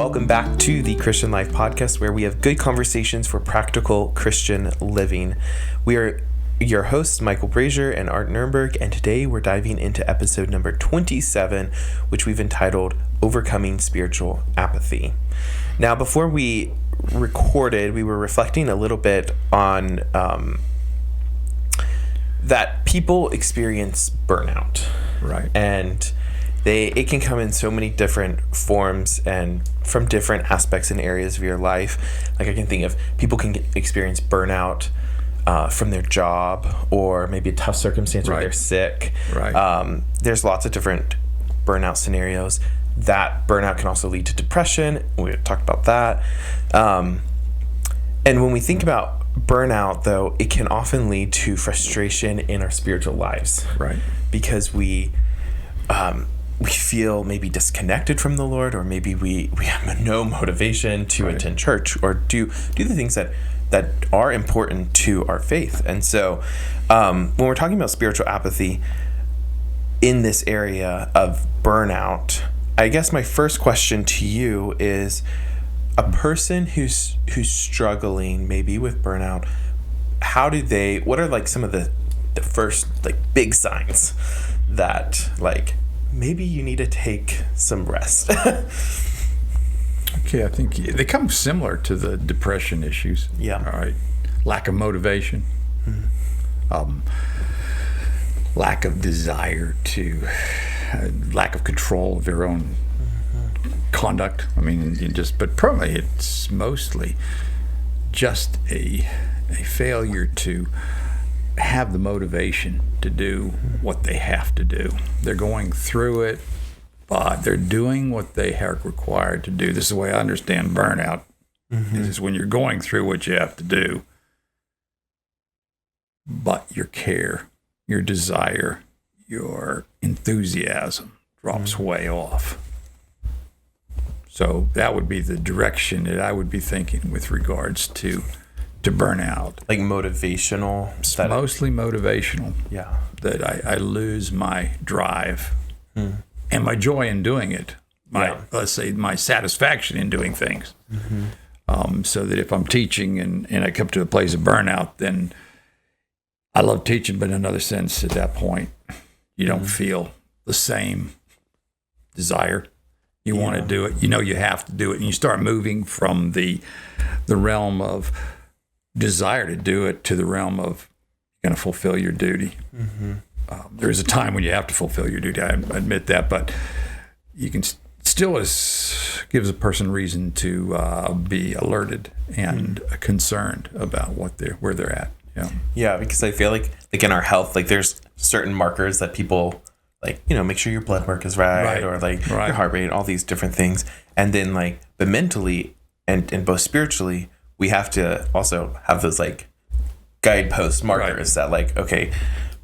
welcome back to the Christian Life Podcast, where we have good conversations for practical Christian living. We are your hosts, Michael Brazier and Art Nurnberg, and today we're diving into episode number 27, which we've entitled Overcoming Spiritual Apathy. Now, before we recorded, we were reflecting a little bit on that people experience burnout. Right. And it can come in so many different forms and from different aspects and areas of your life. Like I can think of people can experience burnout from their job, or maybe a tough circumstance where they're sick. Right. There's lots of different burnout scenarios. That burnout can also lead to depression. We talked about that. And when we think about burnout, though, it can often lead to frustration in our spiritual lives. Right. Because we feel maybe disconnected from the Lord, or maybe we have no motivation to attend church or do the things that are important to our faith. And so when we're talking about spiritual apathy in this area of burnout, I guess my first question to you is, a person who's struggling maybe with burnout, what are like some of the first like big signs that like maybe you need to take some rest? Okay, I think they come similar to the depression issues. Yeah. All right. Lack of motivation, lack of desire lack of control of their own conduct. I mean, but probably it's mostly just a failure to have the motivation to do what they have to do. They're going through it, but they're doing what they are required to do. This is the way I understand burnout. This is when you're going through what you have to do, but your care, your desire, your enthusiasm drops way off. So that would be the direction that I would be thinking with regards to burnout. Like motivational? It's mostly motivational. Yeah. That I lose my drive and my joy in doing it. Let's say my satisfaction in doing things. So that if I'm teaching and I come to a place of burnout, then I love teaching, but in another sense, at that point, you don't feel the same desire. You want to do it. You know you have to do it. And you start moving from the realm of desire to do it to the realm of going to fulfill your duty. There is a time when you have to fulfill your duty. I admit that, but you can still gives a person reason to be alerted and concerned about where they're at. Yeah, because I feel like in our health, like there's certain markers that people like, make sure your blood work is right. Or like your heart rate, all these different things. And then but mentally and both spiritually, we have to also have those like guidepost markers that like, okay,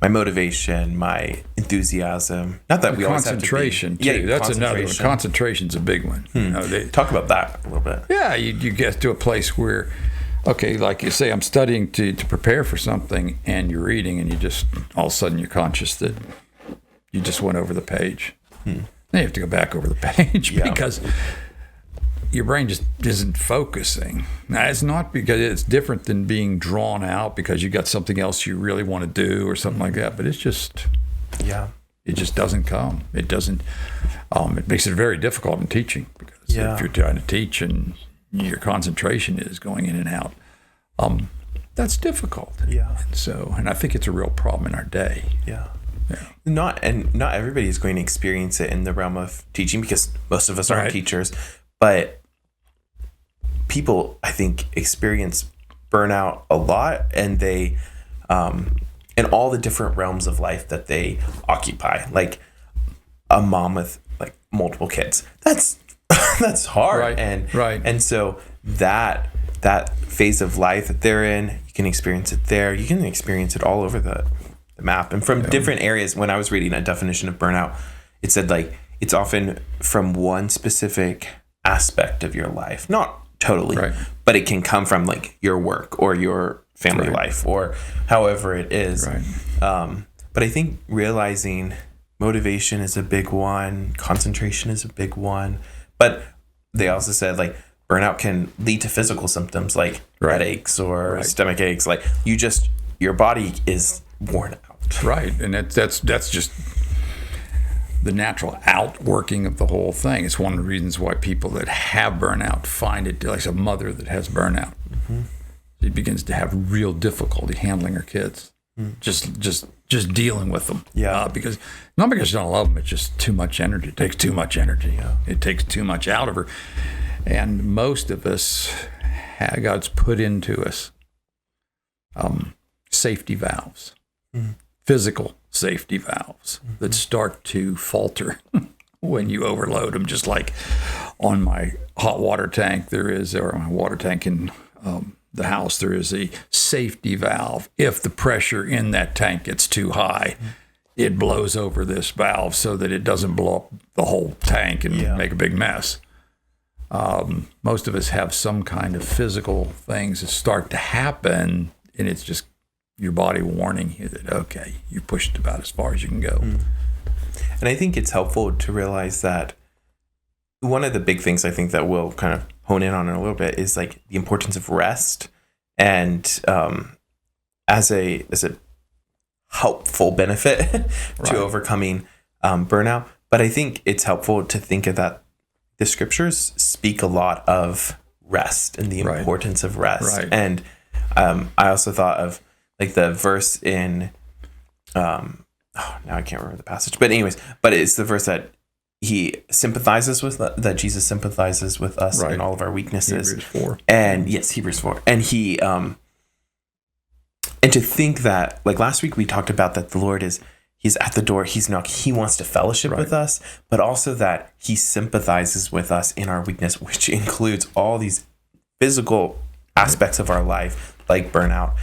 my motivation, my enthusiasm, not that we always have to be. Concentration, too. That's another one. Concentration's a big one. Talk about that a little bit. Yeah, you get to a place where, okay, like you say, I'm studying to prepare for something, and you're reading, and you just, all of a sudden you're conscious that you just went over the page. Then you have to go back over the page because your brain just isn't focusing. Now, it's not because it's different than being drawn out because you got something else you really want to do or something like that, but it's just, it just doesn't come. It doesn't, it makes it very difficult in teaching because if you're trying to teach and your concentration is going in and out, that's difficult. And I think it's a real problem in our day. Not everybody is going to experience it in the realm of teaching because most of us aren't teachers, but people, I think, experience burnout a lot, and they, in all the different realms of life that they occupy. Like a mom with like multiple kids, that's hard, and so that phase of life that they're in, you can experience it there. You can experience it all over the map, and from different areas. When I was reading a definition of burnout, it said like it's often from one specific aspect of your life, not totally, but it can come from like your work or your family life or however it is. But I think realizing motivation is a big one, concentration is a big one, but they also said like burnout can lead to physical symptoms like headaches or stomach aches. Like your body is worn out. Right. And that's just the natural outworking of the whole thing. It's one of the reasons why people that have burnout find it, like a mother that has burnout, she begins to have real difficulty handling her kids, just dealing with them. Yeah. Because not because she don't love them, it's just too much energy. It takes too much energy. Yeah. It takes too much out of her. And most of us, God's put into us safety valves. Physical safety valves that start to falter when you overload them. Just like on my hot water tank, or my water tank in the house, there is a safety valve. If the pressure in that tank gets too high, it blows over this valve so that it doesn't blow up the whole tank and make a big mess. Most of us have some kind of physical things that start to happen, and it's just your body warning you that, okay, you pushed about as far as you can go. And I think it's helpful to realize that one of the big things I think that we'll kind of hone in on in a little bit is like the importance of rest, and as a helpful benefit to overcoming burnout. But I think it's helpful to think of that the scriptures speak a lot of rest and the importance of rest. Right. And I also thought of like the verse in, now I can't remember the passage, but anyways, it's the verse that he sympathizes with, that Jesus sympathizes with us in all of our weaknesses. Hebrews 4. And yes, Hebrews 4. And he, and to think that, like last week we talked about that the Lord he's at the door, he's knocking, he wants to fellowship with us, but also that he sympathizes with us in our weakness, which includes all these physical aspects of our life, like burnout.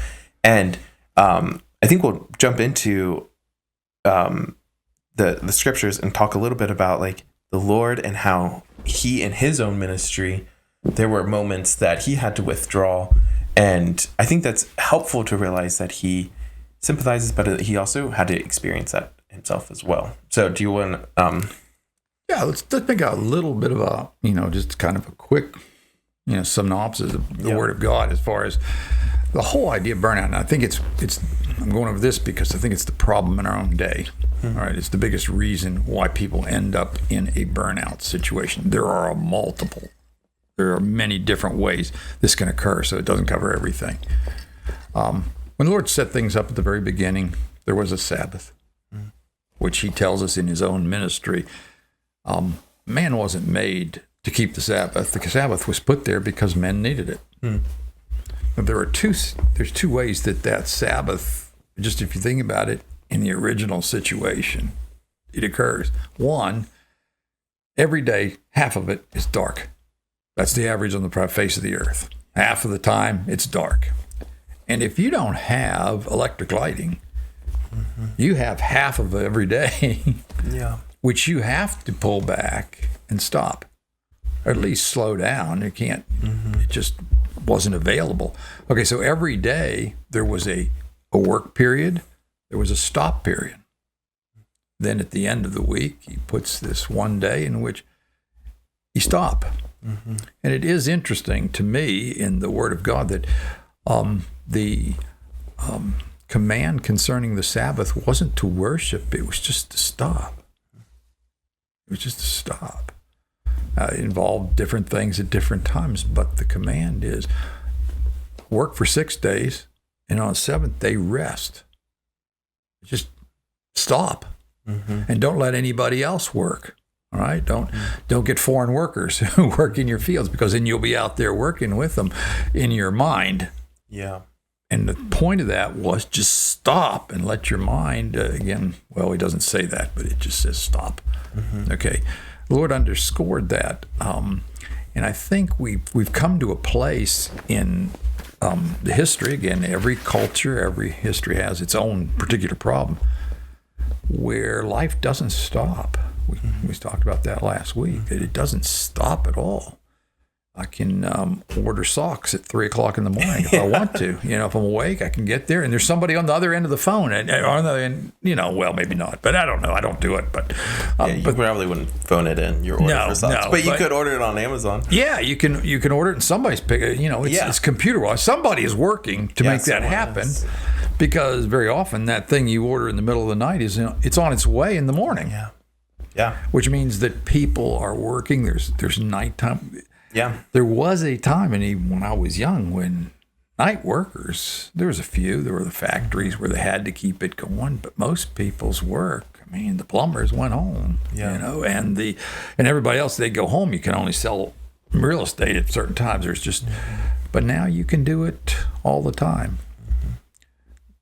And I think we'll jump into the scriptures and talk a little bit about like the Lord and how he in his own ministry, there were moments that he had to withdraw. And I think that's helpful to realize that he sympathizes, but he also had to experience that himself as well. So do you want let's make a little bit of a, just kind of a quick, synopsis of the Word of God as far as the whole idea of burnout. And I think it's I'm going over this because I think it's the problem in our own day. All right. It's the biggest reason why people end up in a burnout situation. There are many different ways this can occur, so it doesn't cover everything. When the Lord set things up at the very beginning, there was a Sabbath, which he tells us in his own ministry. Man wasn't made to keep the Sabbath. The Sabbath was put there because men needed it. But there's two ways that Sabbath, just if you think about it, in the original situation, it occurs. One, every day, half of it is dark. That's the average on the face of the earth. Half of the time, it's dark. And if you don't have electric lighting, you have half of every day, which you have to pull back and stop, or at least slow down. You can't, it just wasn't available. Okay, so every day there was a work period, there was a stop period. Then at the end of the week, he puts this one day in which you stop. And it is interesting to me in the Word of God that the command concerning the Sabbath wasn't to worship, it was just to stop. It was just to stop. It involved different things at different times, but the command is work for 6 days, and on the seventh day, rest. Just stop, and don't let anybody else work. All right, don't get foreign workers who work in your fields, because then you'll be out there working with them in your mind. Yeah. And the point of that was just stop and let your mind, again, well, he doesn't say that, but it just says stop. Okay. The Lord underscored that. And I think we've come to a place in the history, again, every culture, every history has its own particular problem, where life doesn't stop. We talked about that last week, that it doesn't stop at all. I can order socks at 3:00 in the morning if I want to. If I'm awake, I can get there, and there's somebody on the other end of the phone, and on the other end, well, maybe not, but I don't know. I don't do it, but you probably wouldn't phone it in your order for socks, but you could order it on Amazon. Yeah, you can order it, and somebody's picking. It's computer-wise. Somebody is working to make that happen, because very often that thing you order in the middle of the night it's on its way in the morning. Yeah. Which means that people are working. There's nighttime. Yeah. There was a time, and even when I was young, when night workers, there was a few. There were the factories where they had to keep it going, but most people's work, the plumbers went home, and everybody else, they go home. You can only sell real estate at certain times. There's just, but now you can do it all the time.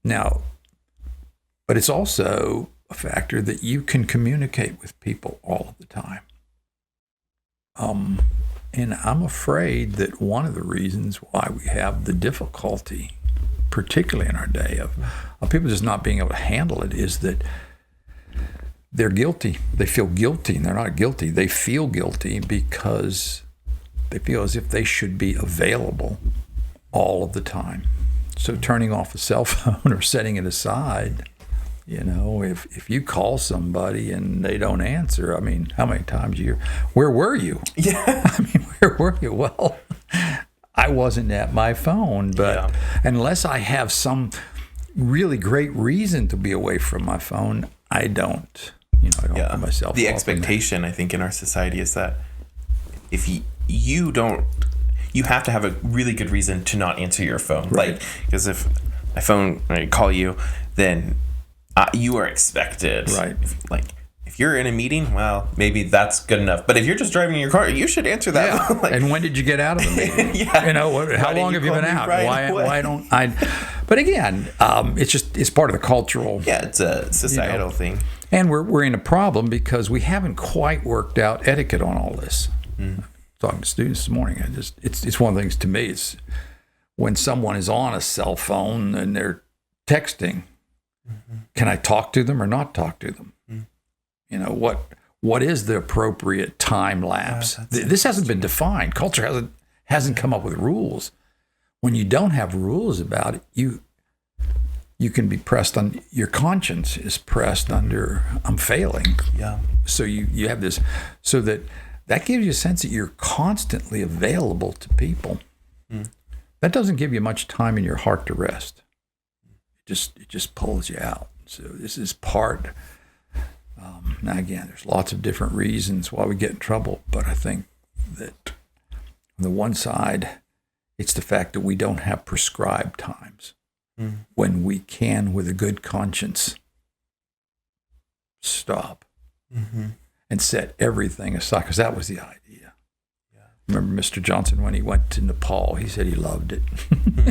Now, but it's also a factor that you can communicate with people all of the time. And I'm afraid that one of the reasons why we have the difficulty, particularly in our day, of people just not being able to handle it is that they're guilty. They feel guilty, and they're not guilty. They feel guilty because they feel as if they should be available all of the time. So turning off a cell phone or setting it aside, if you call somebody and they don't answer, how many times you hear, where were you? Yeah. Where were you? Well, I wasn't at my phone, but unless I have some really great reason to be away from my phone, I don't put myself The expectation, I think, in our society is that if you don't, you have to have a really good reason to not answer your phone. Right. Because if I call you, then you are expected. Right. If you're in a meeting, well, maybe that's good enough. But if you're just driving your car, you should answer that. Yeah. And when did you get out of the meeting? How long have you been out? Why don't I? But again, it's part of the cultural. Yeah, it's a societal thing. And we're in a problem because we haven't quite worked out etiquette on all this. Talking to students this morning, it's one of the things to me. It's when someone is on a cell phone and they're texting. Can I talk to them or not talk to them? What is the appropriate time lapse? This hasn't been defined. Culture hasn't come up with rules. When you don't have rules about it, you can be pressed on, your conscience is pressed under, I'm failing. Yeah. So you have this, so that gives you a sense that you're constantly available to people. That doesn't give you much time in your heart to rest. It just pulls you out. So this is part. Now again, there's lots of different reasons why we get in trouble, but I think that on the one side, it's the fact that we don't have prescribed times when we can, with a good conscience, stop and set everything aside, because that was the idea. Remember Mr. Johnson, when he went to Nepal, he said he loved it.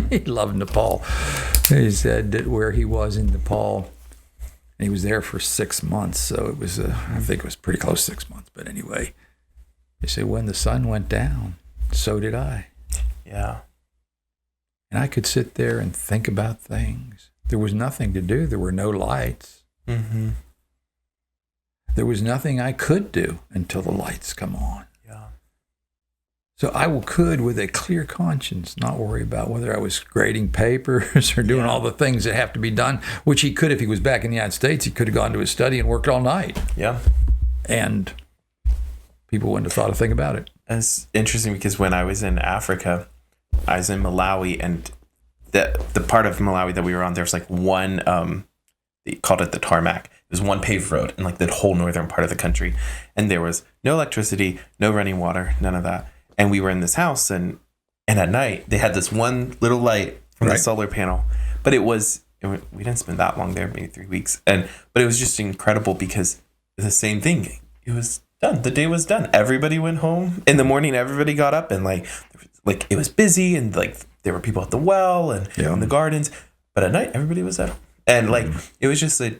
He loved Nepal. He said that where he was in Nepal, and he was there for 6 months, so it was, I think it was pretty close to 6 months, but anyway, he said, when the sun went down, so did I. Yeah. And I could sit there and think about things. There was nothing to do. There were no lights. There was nothing I could do until the lights come on. So I could, with a clear conscience, not worry about whether I was grading papers or doing all the things that have to be done, which he could if he was back in the United States. He could have gone to his study and worked all night. Yeah. And people wouldn't have thought a thing about it. It's interesting because when I was in Africa, I was in Malawi, and the part of Malawi that we were on, there was like one, they called it the tarmac. It was one paved road in like the whole northern part of the country. And there was no electricity, no running water, none of that. And we were in this house, and at night they had this one little light from the solar panel, but we didn't spend that long there, maybe 3 weeks. But it was just incredible because the same thing. It was done. The day was done. Everybody went home in the morning. Everybody got up, and like it was busy, and like there were people at the well and in the gardens. But at night, everybody was at home, and like it was just a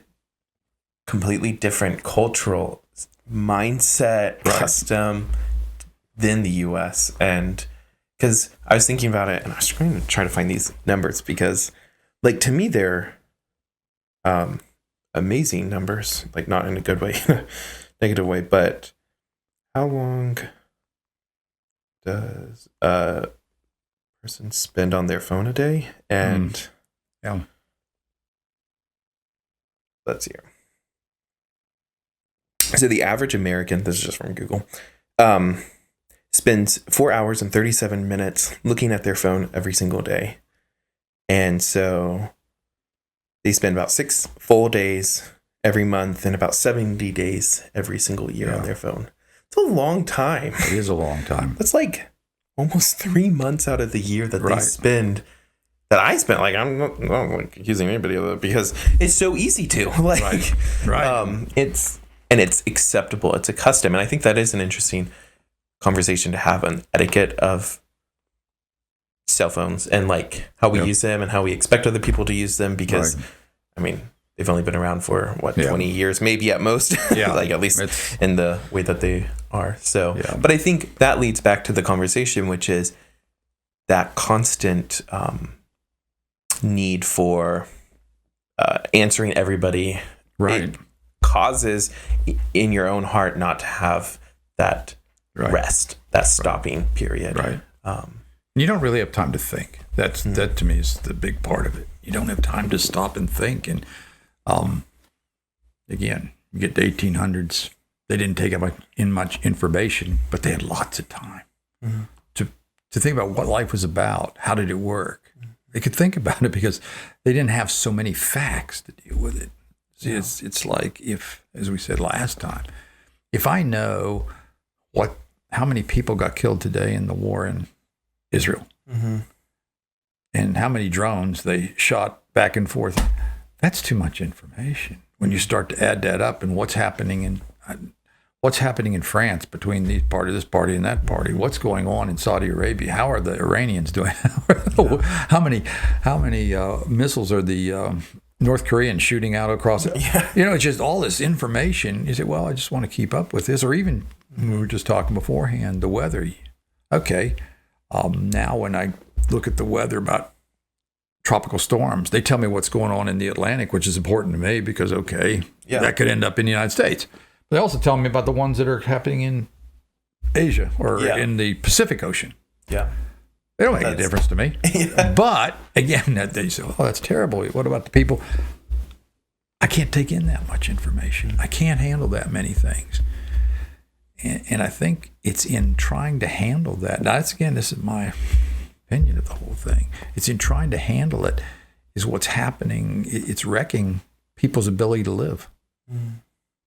completely different cultural mindset, custom than the U.S. And because I was thinking about it, and I was trying to find these numbers because, like, to me they're amazing numbers, like not in a good way, negative way. But how long? does a person spend on their phone a day? And yeah. Let's see here. So the average American, this is just from Google, spends 4 hours and 37 minutes looking at their phone every single day. And so they spend about 6 full days every month and about 70 days every single year on their phone. It's a long time. It is a long time. That's like almost 3 months out of the year that they spend, that I spent. Like, I'm not like accusing anybody of it, because it's so easy to. Like, it's acceptable. It's a custom. And I think that is an interesting conversation to have on etiquette of cell phones and like how we use them and how we expect other people to use them, because I mean, they've only been around for 20 years, maybe at most, like at least in the way that they are. So, but I think that leads back to the conversation, which is that constant need for answering everybody. It causes in your own heart not to have that rest, that stopping period. You don't really have time to think. That to me is the big part of it. You don't have time to stop and think. And again, you get the 1800s. They didn't take in much information, but they had lots of time to think about what life was about. How did it work? They could think about it because they didn't have so many facts to deal with it. See, it's like, if, as we said last time, if I know how many people got killed today in the war in Israel, and how many drones they shot back and forth, that's too much information. When you start to add that up, and what's happening in France between this party and that party, what's going on in Saudi Arabia, how are the Iranians doing? How many missiles are the North Koreans shooting out across it? It's just all this information. You say, well, I just want to keep up with this. Or even, we were just talking beforehand, the weather. Okay, now when I look at the weather about tropical storms, they tell me what's going on in the Atlantic, which is important to me because, that could end up in the United States. They also tell me about the ones that are happening in Asia or in the Pacific Ocean. They don't make a difference to me. But again, they say, oh, that's terrible. What about the people? I can't take in that much information. I can't handle that many things. And I think it's in trying to handle that. Now, this is my opinion of the whole thing. It's in trying to handle it is what's happening. It's wrecking people's ability to live.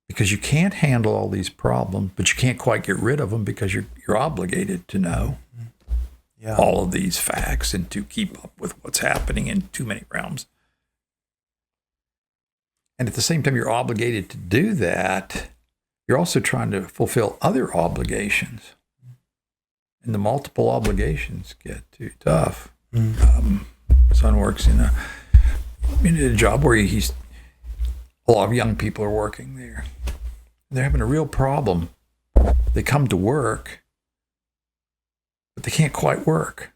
Because you can't handle all these problems, but you can't quite get rid of them because you're obligated to know all of these facts and to keep up with what's happening in too many realms. And at the same time, you're obligated to do that. You're also trying to fulfill other obligations. And the multiple obligations get too tough. My son works in a job where a lot of young people are working there. They're having a real problem. They come to work, but they can't quite work.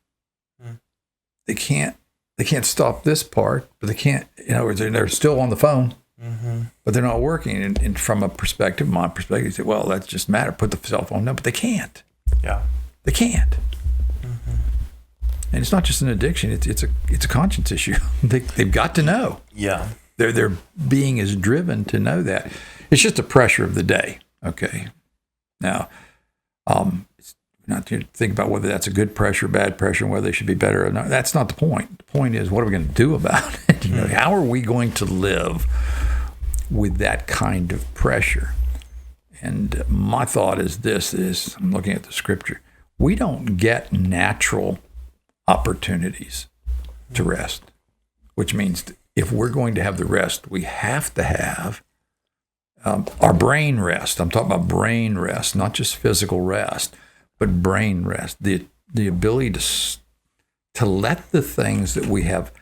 They can't stop this part, but they can't, they're still on the phone, but they're not working. And from my perspective, you say, well, that's just a matter. Put the cell phone down, but they can't. They can't. And it's not just an addiction. It's a conscience issue. They've got to know. Their being is driven to know that. It's just a pressure of the day. Okay. Now, it's not to think about whether that's a good pressure, bad pressure, and whether they should be better or not. That's not the point. The point is, what are we going to do about it? How are we going to live with that kind of pressure? And my thought is I'm looking at the scripture. We don't get natural opportunities to rest, which means if we're going to have the rest, we have to have our brain rest. I'm talking about brain rest, not just physical rest, but brain rest. The ability to let the things that we have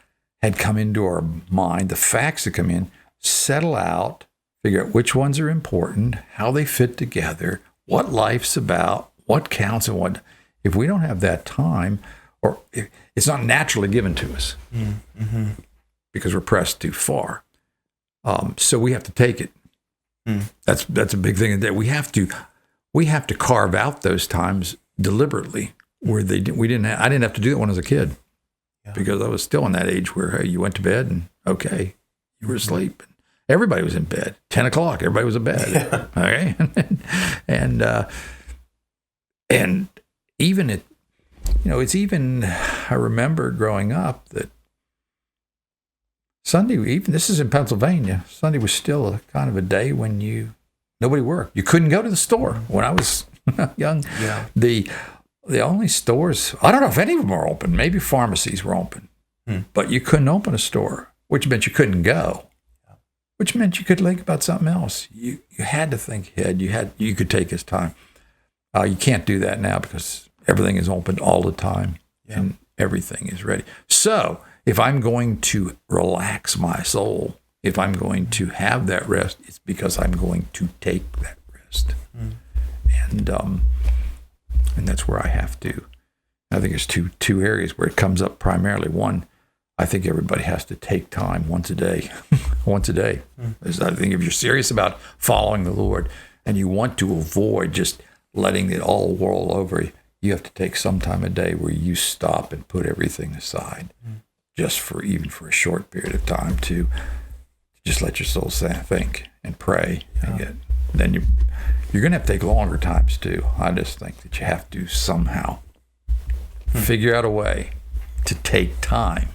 had come into our mind, the facts that come in, settle out, figure out which ones are important, how they fit together, what life's about, what counts, and what. If we don't have that time, or it's not naturally given to us because we're pressed too far. So we have to take it. That's a big thing that we have to carve out those times deliberately where I didn't have to do it when I was a kid, because I was still in that age where, hey, you went to bed and okay, you were asleep. Everybody was in bed. 10 o'clock, everybody was in bed. Yeah. Okay, and even it, it's even, I remember growing up that Sunday, even this is in Pennsylvania, Sunday was still a kind of a day when nobody worked. You couldn't go to the store when I was young. Yeah. The only stores, I don't know if any of them are open. Maybe pharmacies were open, but you couldn't open a store, which meant you couldn't go, which meant you could think about something else. You had to think ahead. You could take this time. You can't do that now because everything is open all the time and everything is ready. So if I'm going to relax my soul, if I'm going to have that rest, it's because I'm going to take that rest. And that's where I have to. I think there's two areas where it comes up primarily. One, I think everybody has to take time once a day. Once a day. I think if you're serious about following the Lord and you want to avoid just letting it all whirl over you, you have to take some time a day where you stop and put everything aside, just even for a short period of time to just let your soul think and pray. And then you're going to have to take longer times too. I just think that you have to somehow figure out a way to take time.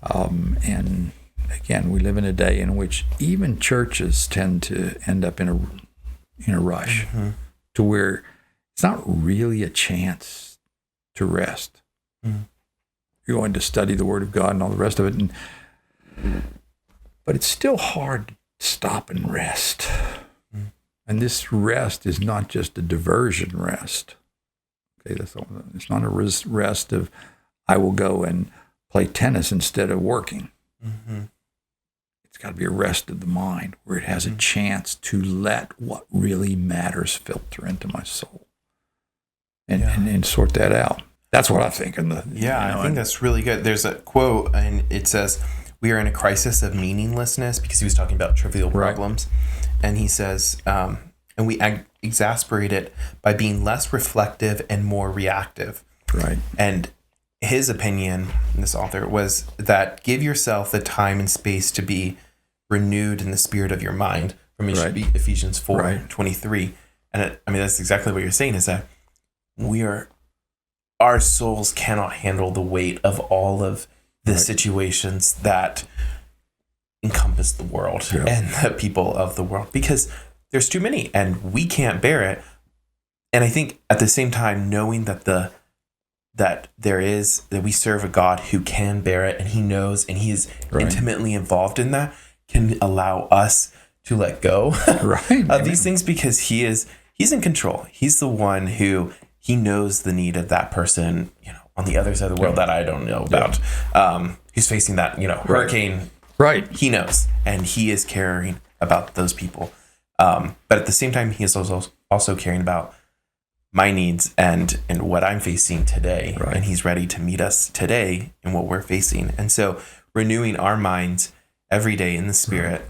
And again, we live in a day in which even churches tend to end up in a rush to where it's not really a chance to rest. You're going to study the Word of God and all the rest of it, but it's still hard to stop and rest. And this rest is not just a diversion rest. Okay, it's not a rest of I will go and play tennis instead of working. It's got to be a rest of the mind where it has a chance to let what really matters filter into my soul and sort that out. That's what I think. I think that's really good. There's a quote, and it says, "We are in a crisis of meaninglessness," because he was talking about trivial problems. And he says, and we exasperate it by being less reflective and more reactive. Right. And his opinion, this author, was that give yourself the time and space to be renewed in the spirit of your mind, from Ephesians 4:23. And that's exactly what you're saying, is that our souls cannot handle the weight of all of the situations that encompass the world and the people of the world, because there's too many and we can't bear it. And I think at the same time, knowing that we serve a God who can bear it, and he knows, and he is intimately involved in that, can allow us to let go of these things, because he's in control. He's the one who, he knows the need of that person, on the other side of the world that I don't know about. He's facing that, hurricane. Right. He knows, and he is caring about those people. But at the same time, he is also caring about my needs and what I'm facing today. And he's ready to meet us today in what we're facing. And so renewing our minds every day in the Spirit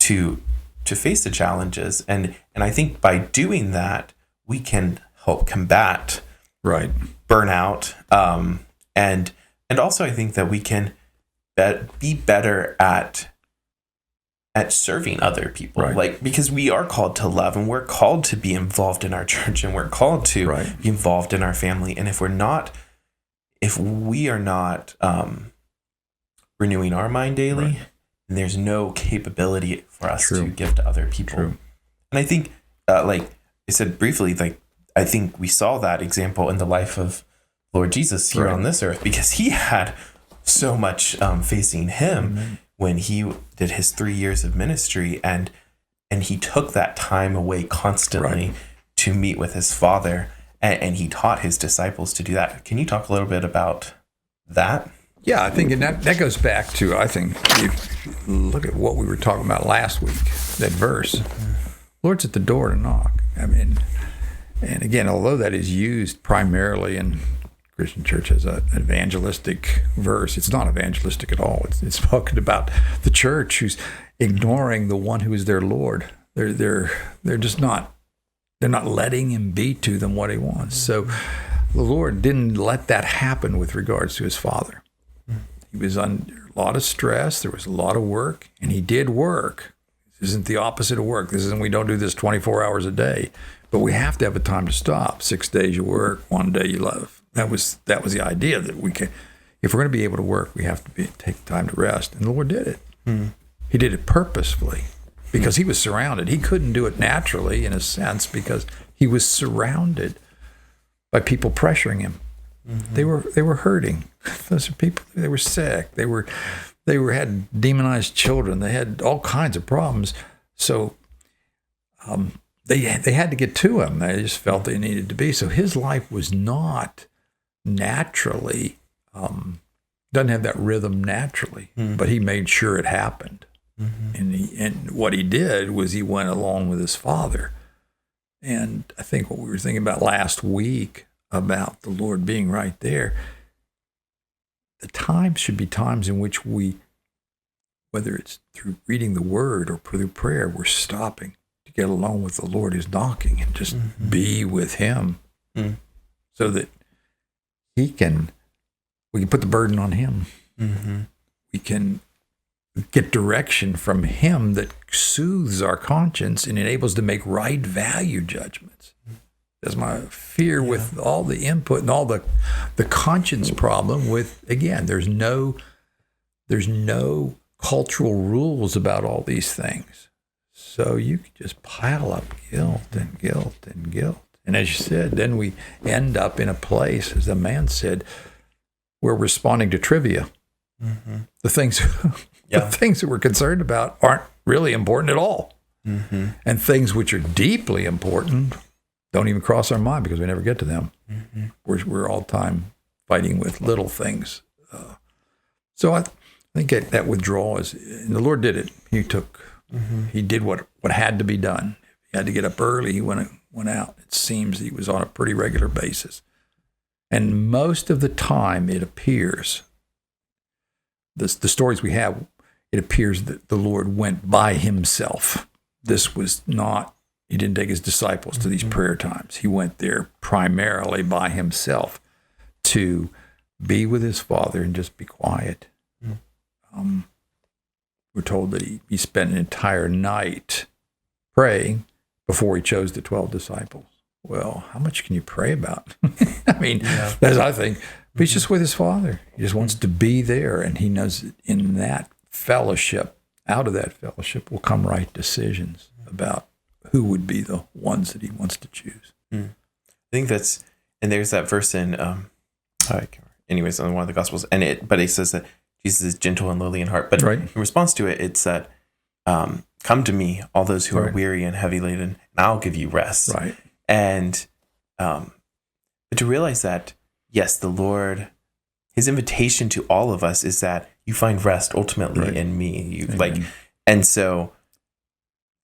to face the challenges. And I think by doing that, we can help combat burnout. And also I think that we can be better at serving other people, because we are called to love, and we're called to be involved in our church, and we're called to be involved in our family. And if we are not renewing our mind daily, then there's no capability for us to give to other people. And I think, like I said briefly, I think we saw that example in the life of Lord Jesus here on this earth, because he had so much facing him when he did his 3 years of ministry, and he took that time away constantly to meet with his Father, and he taught his disciples to do that. Can you talk a little bit about that? Yeah, I think, and that goes back to, I think, if you look at what we were talking about last week, that verse, Lord's at the door to knock. And again, although that is used primarily in Christian church as an evangelistic verse, it's not evangelistic at all. It's spoken about the church who's ignoring the one who is their Lord. They're just not. They're not letting him be to them what he wants. So the Lord didn't let that happen with regards to his father. He was under a lot of stress. There was a lot of work, and he did work. This isn't the opposite of work. This isn't, we don't do this 24 hours a day, but we have to have a time to stop. 6 days you work, 1 day you love. That was the idea, that we can, if we're going to be able to work, we have to take time to rest. And the Lord did it. He did it purposefully because he was surrounded. He couldn't do it naturally, in a sense, because he was surrounded by people pressuring him. They were hurting. Those are people. They were sick. They had demonized children. They had all kinds of problems. So they had to get to him. They just felt they needed to be. So his life was not naturally, doesn't have that rhythm naturally, but he made sure it happened. And what he did was he went along with his father. And I think what we were thinking about last week about the Lord being right there, the times should be times in which we, whether it's through reading the word or through prayer, we're stopping to get alone with the Lord who's knocking and just be with him so that we can put the burden on him. We can get direction from him that soothes our conscience and enables us to make right value judgments. That's my fear with all the input and all the conscience problem with, again, there's no cultural rules about all these things. So you can just pile up guilt and guilt and guilt. And as you said, then we end up in a place, as the man said, we're responding to trivia. The things that we're concerned about aren't really important at all. And things which are deeply important don't even cross our mind because we never get to them. We're all time fighting with little things. So I think that withdrawal is, and the Lord did it. He did what had to be done. He had to get up early. He went out. It seems he was on a pretty regular basis. And most of the time it appears, the stories we have, it appears that the Lord went by himself. This was not, he didn't take his disciples to these prayer times. He went there primarily by himself to be with his Father and just be quiet. We're told that he spent an entire night praying before he chose the 12 disciples. Well, how much can you pray about? I mean, as I think, but he's just with his Father. He just wants to be there, and he knows that in that fellowship, out of that fellowship, will come right decisions about who would be the ones that he wants to choose. I think that's, and there's that verse in, anyways, on one of the Gospels, but it says that Jesus is gentle and lowly in heart. But in response to it, it's that, come to me, all those who are weary and heavy laden, and I'll give you rest. And but to realize that, yes, the Lord, his invitation to all of us is that you find rest ultimately in me. And so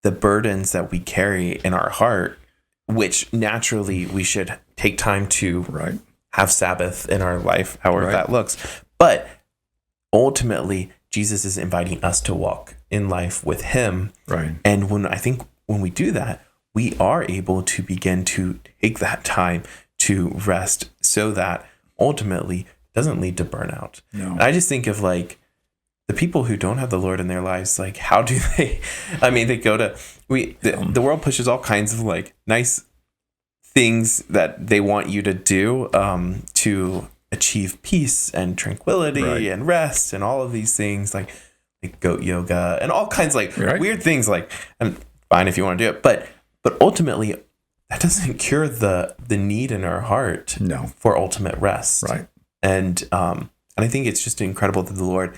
the burdens that we carry in our heart, which naturally we should take time to have Sabbath in our life, however that looks. But ultimately, Jesus is inviting us to walk in life with him. And when we do that, we are able to begin to take that time to rest so that ultimately it doesn't lead to burnout. And I just think of like the people who don't have the Lord in their lives, like how do they, they go to, the world pushes all kinds of like nice things that they want you to do to achieve peace and tranquility and rest and all of these things like goat yoga and all kinds of like weird things like, and fine if you want to do it, but ultimately that doesn't cure the need in our heart for ultimate rest. And I think it's just incredible that the Lord,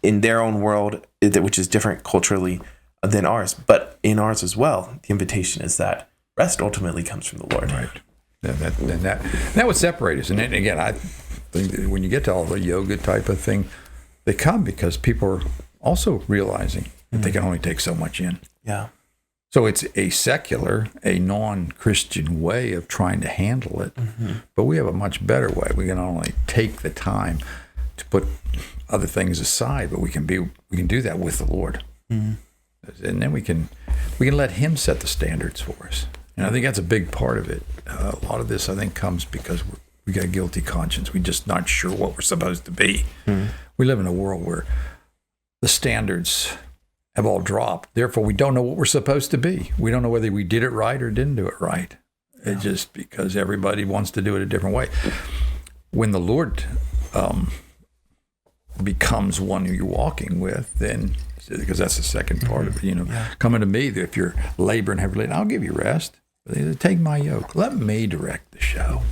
in their own world, which is different culturally than ours, but in ours as well, the invitation is that rest ultimately comes from the Lord. That would separate us. And then, again, I think that when you get to all the yoga type of thing, they come because people are also realizing that they can only take so much in. So it's a secular, a non-Christian way of trying to handle it. But we have a much better way. We can not only take the time to put other things aside, but we can do that with the Lord. And then we can let him set the standards for us. And I think that's a big part of it. A lot of this, I think, comes because we got a guilty conscience. We're just not sure what we're supposed to be. We live in a world where the standards have all dropped. Therefore, we don't know what we're supposed to be. We don't know whether we did it right or didn't do it right. It's just because everybody wants to do it a different way. When the Lord becomes one who you're walking with, then, because that's the second part of it, coming to me, if you're laboring heavily, I'll give you rest. Take my yoke. Let me direct the show.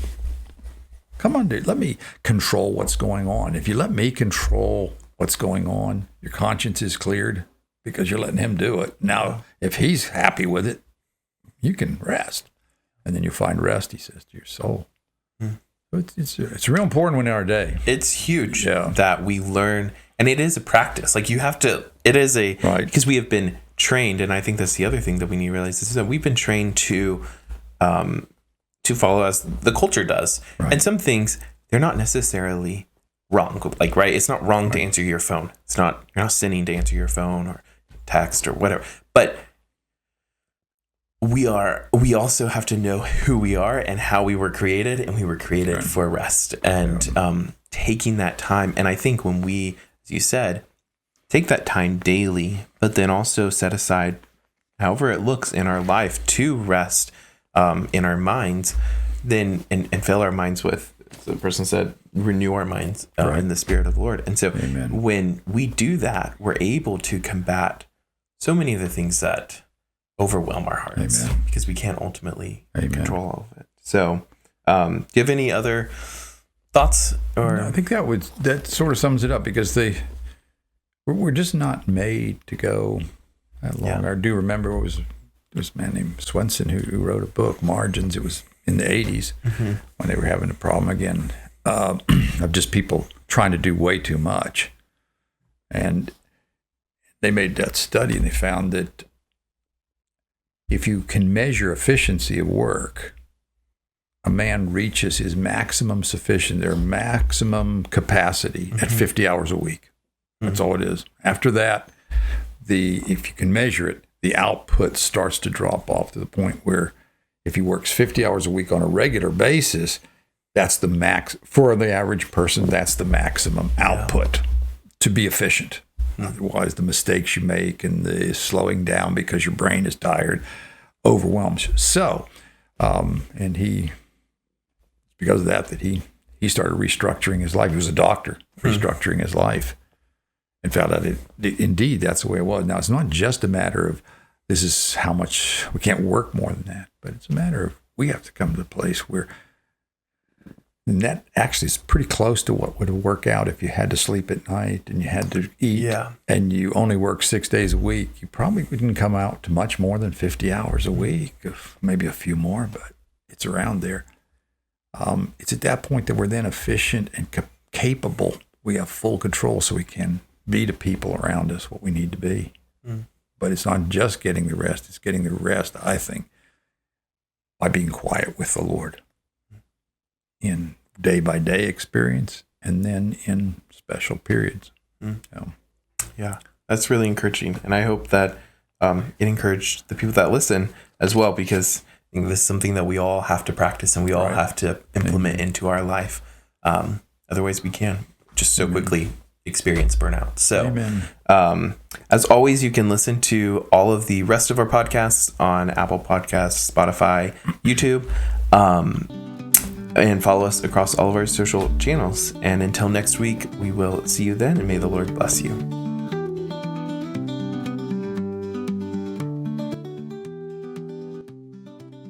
Come on, dude. Let me control what's going on. If you let me control what's going on, your conscience is cleared because you're letting him do it. Now, if he's happy with it, you can rest. And then you find rest, he says, to your soul. It's real important in our day. It's huge that we learn, and it is a practice. Like, you have to, it is a, because we have been trained, and I think that's the other thing that we need to realize, is that we've been trained to follow as the culture does. Right. And some things, they're not necessarily wrong. Like, it's not wrong to answer your phone. You're not sinning to answer your phone or text or whatever. But we also have to know who we are and how we were created, and we were created for rest and taking that time. And I think when we, as you said, take that time daily, but then also set aside however it looks in our life to rest in our minds, then and fill our minds with, the person said, renew our minds in the Spirit of the Lord. And so when we do that, we're able to combat so many of the things that overwhelm our hearts, because we can't ultimately control all of it. So do you have any other thoughts? Or no, I think that sort of sums it up, because we're just not made to go that long. I do remember there was a man named Swenson who wrote a book, Margins. It was in the 80s when they were having a problem again of just people trying to do way too much. And they made that study, and they found that if you can measure efficiency of work, a man reaches his maximum sufficient, their maximum capacity at 50 hours a week. That's all it is. After that, if you can measure it, the output starts to drop off to the point where if he works 50 hours a week on a regular basis, that's the max. For the average person, that's the maximum output to be efficient. Otherwise, the mistakes you make and the slowing down because your brain is tired overwhelms you. So, and because of that he started restructuring his life. He was a doctor, restructuring his life, and found out indeed that's the way it was. Now, it's not just a matter of this is how much, we can't work more than that, but it's a matter of we have to come to the place where, and that actually is pretty close to what would work out if you had to sleep at night and you had to eat and you only work 6 days a week. You probably wouldn't come out to much more than 50 hours a week, maybe a few more, but it's around there. It's at that point that we're then efficient and capable. We have full control, so we can be to people around us what we need to be. But it's not just getting the rest. It's getting the rest, I think, by being quiet with the Lord in day-by-day experience and then in special periods. Yeah, that's really encouraging. And I hope that it encouraged the people that listen as well, because I think this is something that we all have to practice and we all have to implement into our life. Otherwise, we can just so quickly experience burnout. So as always, you can listen to all of the rest of our podcasts on Apple Podcasts, Spotify, YouTube, and follow us across all of our social channels. And until next week, we will see you then, and may the Lord bless you.